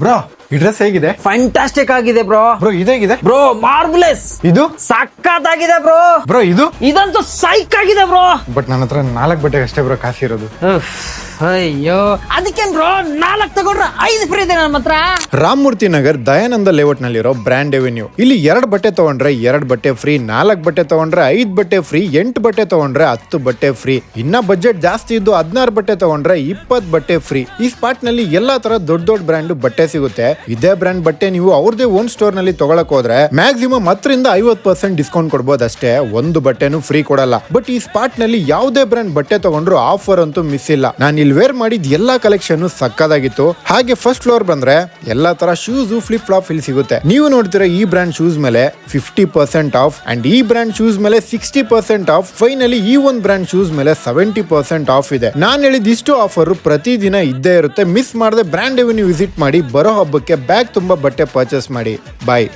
Bro ಈ dress ಹೇಗಿದೆ? Fantastic ಆಗಿದೆ ಬ್ರೋ. ಬ್ರೋ ಇದೇಗಿದೆ? ಬ್ರೋ ಮಾರ್ಬಲೆಸ್. ಇದು ಸಕ್ಕತ್ತಾಗಿದೆ ಬ್ರೋ. ಬ್ರೋ ಇದಂತೂ ಸೈಕ್ ಆಗಿದೆ ಬ್ರೋ. ಬಟ್ ನನ್ನ ಹತ್ರ 4 ಬಟ್ಟೆಗೆ ಅಷ್ಟೇ ಬ್ರೋ ಕಾಸಿರೋದು. ಅಯ್ಯೋ ಅದಕ್ಕೆ ಬ್ರೋ 4 ತಗೊಂಡ್ರೆ 5 ಫ್ರೀ ಇದೆ ನಮ್ಮ ಹತ್ರ. ರಾಮಮೂರ್ತಿ ನಗರ್ ದಯಾನಂದ ಲೇಔಟ್ ನಲ್ಲಿರೋ ಬ್ರ್ಯಾಂಡ್ ಅವೆನ್ಯೂ. ಇಲ್ಲಿ 2 ಬಟ್ಟೆ ತಗೊಂಡ್ರೆ 2 ಬಟ್ಟೆ ಫ್ರೀ, 4 ಬಟ್ಟೆ ತಗೊಂಡ್ರೆ 5 ಬಟ್ಟೆ ಫ್ರೀ, 8 ಬಟ್ಟೆ ತಗೊಂಡ್ರೆ 10 ಬಟ್ಟೆ ಫ್ರೀ. ಇನ್ನ ಬಜೆಟ್ ಜಾಸ್ತಿ ಇದ್ದು 16 ಬಟ್ಟೆ ತಗೊಂಡ್ರೆ 20 ಬಟ್ಟೆ ಫ್ರೀ. ಈ ಸ್ಪಾಟ್ ನಲ್ಲಿ ಎಲ್ಲಾ ತರ ದೊಡ್ಡ ಬ್ರ್ಯಾಂಡ್ ಬಟ್ಟೆ ಸಿಗುತ್ತೆ. ಇದೇ ಬ್ರ್ಯಾಂಡ್ ಬಟ್ಟೆ ನೀವು ಅವ್ರದೇ ಓನ್ ಸ್ಟೋರ್ ನಲ್ಲಿ ತಗೊಳಕ್ ಹೋದ್ರೆ ಮ್ಯಾಕ್ಸಿಮಮ್ 10ರಿಂದ 50% ಡಿಸ್ಕೌಂಟ್ ಕೊಡ್ಬೋದು ಅಷ್ಟೇ. ಒಂದು ಬಟ್ಟೆನು ಫ್ರೀ ಕೊಡಲ್ಲ. ಬಟ್ ಈ ಸ್ಪಾಟ್ ನಲ್ಲಿ ಯಾವುದೇ ಬ್ರ್ಯಾಂಡ್ ಬಟ್ಟೆ ತಗೊಂಡ್ರು ಆಫರ್ ಅಂತೂ ಮಿಸ್ ಇಲ್ಲ. ನಾನು ಇಲ್ಲಿ ವೇರ್ ಮಾಡಿದ ಎಲ್ಲಾ ಕಲೆಕ್ಷನ್ ಸಕ್ಕದಾಗಿತ್ತು. ಹಾಗೆ ಫಸ್ಟ್ ಫ್ಲೋರ್ ಬಂದ್ರೆ ಎಲ್ಲಾ ತರ ಶೂಸ್ ಫ್ಲಿಪ್ ಫ್ಲಾಪ್ ಇಲ್ಲಿ ಸಿಗುತ್ತೆ. ನೀವು ನೋಡ್ತೀರಾ ಈ ಬ್ರ್ಯಾಂಡ್ ಶೂಸ್ ಮೇಲೆ 50% ಆಫ್ ಅಂಡ್ ಈ ಬ್ರ್ಯಾಂಡ್ ಶೂಸ್ ಮೇಲೆ 60% ಆಫ್. ಫೈನಲಿ ಈ ಒಂದು ಬ್ರ್ಯಾಂಡ್ ಶೂಸ್ ಮೇಲೆ 70% ಆಫ್ ಇದೆ. ನಾನು ಹೇಳಿದ ಇಷ್ಟು ಆಫರ್ ಪ್ರತಿದಿನ ಇದ್ದೇ ಇರುತ್ತೆ. ಮಿಸ್ ಮಾಡದೆ ಬ್ರ್ಯಾಂಡ್ ಅವೆನ್ಯೂ ವಿಸಿಟ್ ಮಾಡಿ. ಬರೋ ಹಬ್ಬಕ್ಕೆ ಬ್ಯಾಗ್ ತುಂಬಾ ಬಟ್ಟೆ ಪರ್ಚೇಸ್ ಮಾಡಿ. ಬಾಯ್.